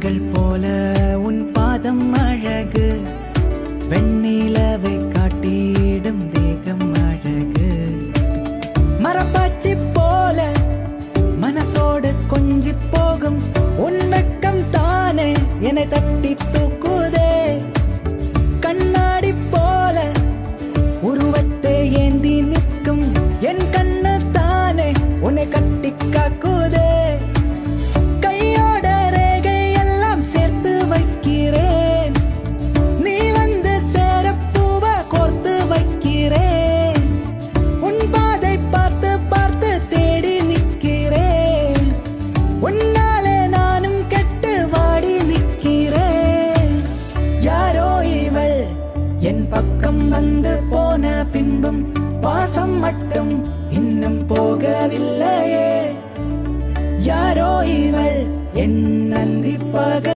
பூக்கள் போல உன் பாதம் அழகு, வெண்ணிலவை காட்டிடும் தேகம் அழகு. மரப்பாச்சி போல மனசோடு கொஞ்சி போகும் உன் வெட்கம் தானே என்னை தட்டி தூக்குதே. கண்ணாடி போல உருவத்தை ஏந்தி நிற்கும் என் கண்ணு தானே உன்னை கட்டி காக்குதே. கையோட ரேகை எல்லாம் சேர்த்து வைக்கிறேன், நீ வந்து சேர பூவ கோர்த்து வைக்கிறேன். உன் பாதை பார்த்து பார்த்து தேடி நிற்கிறேன், உன்னாலே நானும் கெட்டு வாடி நிற்கிறேன். யாரோ இவள் என் பக்கம் வந்து போன பின்பும் பாசம் மட்டும் இன்னும் போகவில்லையே. யாரோ இவள் என் நந்தி பகல்